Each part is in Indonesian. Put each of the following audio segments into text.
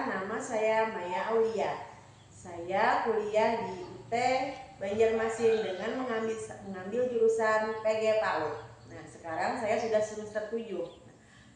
nama saya Maya Aulia. Saya kuliah di UT Banjarmasin dengan mengambil jurusan PG PAUD. Nah, sekarang saya sudah semester 7.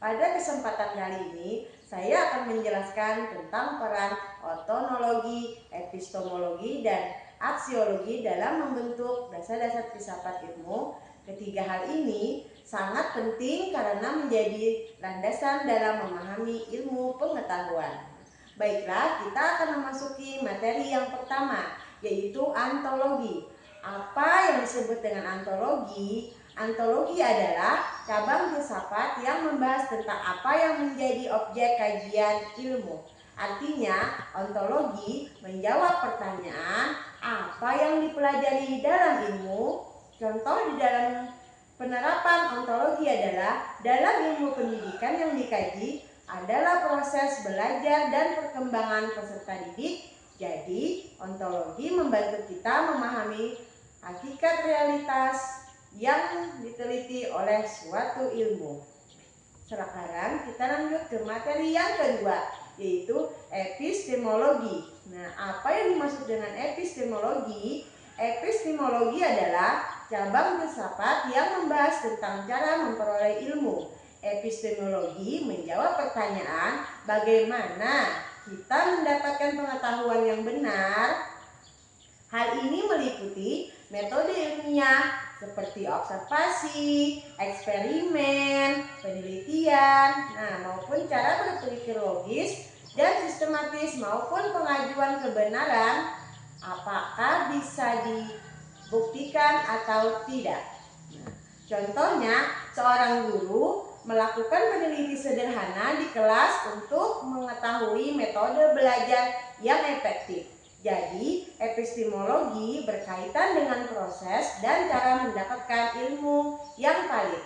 Pada kesempatan kali ini, saya akan menjelaskan tentang peran otonologi, epistemologi, dan aksiologi dalam membentuk dasar-dasar filsafat ilmu. Ketiga hal ini sangat penting karena menjadi landasan dalam memahami ilmu pengetahuan. Baiklah, kita akan memasuki materi yang pertama, yaitu ontologi. Apa yang disebut dengan ontologi? Ontologi adalah cabang filsafat yang membahas tentang apa yang menjadi objek kajian ilmu. Artinya, ontologi menjawab pertanyaan apa yang dipelajari dalam ilmu. Contoh di dalam penerapan ontologi adalah dalam ilmu pendidikan yang dikaji adalah proses belajar dan perkembangan peserta didik. Jadi, ontologi membantu kita memahami hakikat realitas yang diteliti oleh suatu ilmu. Sekarang kita lanjut ke materi yang kedua, yaitu epistemologi. Nah, apa yang dimaksud dengan epistemologi? Epistemologi adalah cabang filsafat yang membahas tentang cara memperoleh ilmu. Epistemologi menjawab pertanyaan bagaimana kita mendapatkan pengetahuan yang benar. Hal ini meliputi metode ilmiah seperti observasi, eksperimen, penelitian, maupun cara berpikir logis dan sistematis maupun pengajuan kebenaran apakah bisa dibuktikan atau tidak. Contohnya, seorang guru melakukan peneliti sederhana di kelas untuk mengetahui metode belajar yang efektif. Jadi, epistemologi berkaitan dengan proses dan cara mendapatkan ilmu yang valid.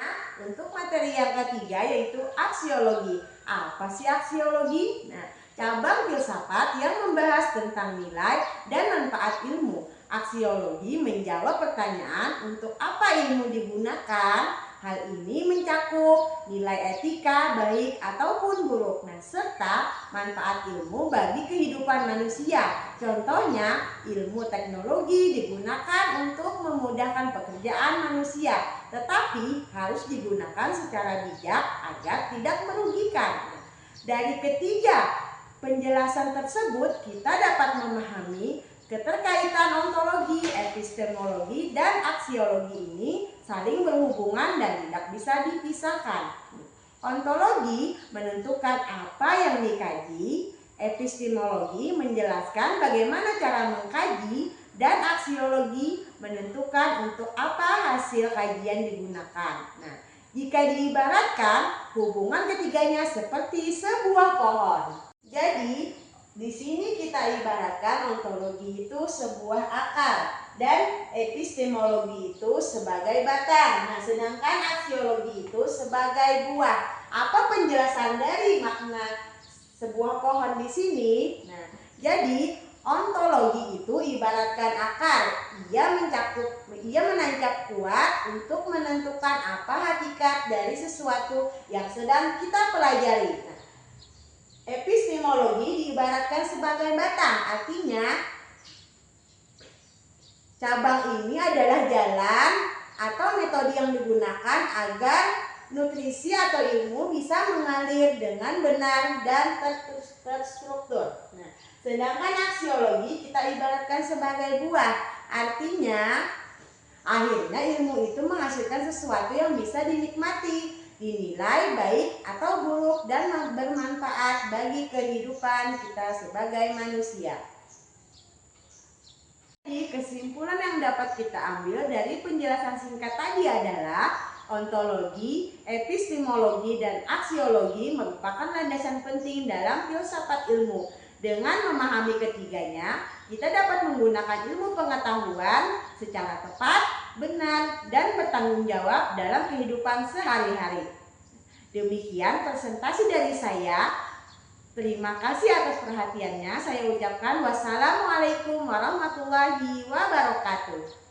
Nah, untuk materi yang ketiga yaitu aksiologi. Apa sih aksiologi? Nah, cabang filsafat yang membahas tentang nilai dan manfaat ilmu. Aksiologi menjawab pertanyaan untuk apa ilmu digunakan. Hal ini mencakup nilai etika baik ataupun buruk, serta manfaat ilmu bagi kehidupan manusia. Contohnya, ilmu teknologi digunakan untuk memudahkan pekerjaan manusia, tetapi harus digunakan secara bijak agar tidak merugikan. Dari ketiga penjelasan tersebut, kita dapat memahami keterkaitan ontologi, epistemologi, dan aksiologi ini saling berhubungan dan tidak bisa dipisahkan. Ontologi menentukan apa yang dikaji, epistemologi menjelaskan bagaimana cara mengkaji, dan aksiologi menentukan untuk apa hasil kajian digunakan. Jika diibaratkan, hubungan ketiganya seperti sebuah pohon. Jadi, di sini kita ibaratkan ontologi itu sebuah akar dan epistemologi itu sebagai batang. Sedangkan aksiologi itu sebagai buah. Apa penjelasan dari makna sebuah pohon di sini? Jadi ontologi itu ibaratkan akar. Ia menancap kuat untuk menentukan apa hakikat dari sesuatu yang sedang kita pelajari. Epistemologi diibaratkan sebagai batang, artinya cabang ini adalah jalan atau metode yang digunakan agar nutrisi atau ilmu bisa mengalir dengan benar dan terstruktur. Sedangkan aksiologi kita ibaratkan sebagai buah, artinya akhirnya ilmu itu menghasilkan sesuatu yang bisa dinikmati, dinilai baik atau buruk dan bermanfaat bagi kehidupan kita sebagai manusia. Jadi kesimpulan yang dapat kita ambil dari penjelasan singkat tadi adalah ontologi, epistemologi, dan aksiologi merupakan landasan penting dalam filsafat ilmu. Dengan memahami ketiganya, kita dapat menggunakan ilmu pengetahuan secara tepat, benar, dan bertanggung jawab dalam kehidupan sehari-hari. Demikian presentasi dari saya. Terima kasih atas perhatiannya. Saya ucapkan wassalamualaikum warahmatullahi wabarakatuh.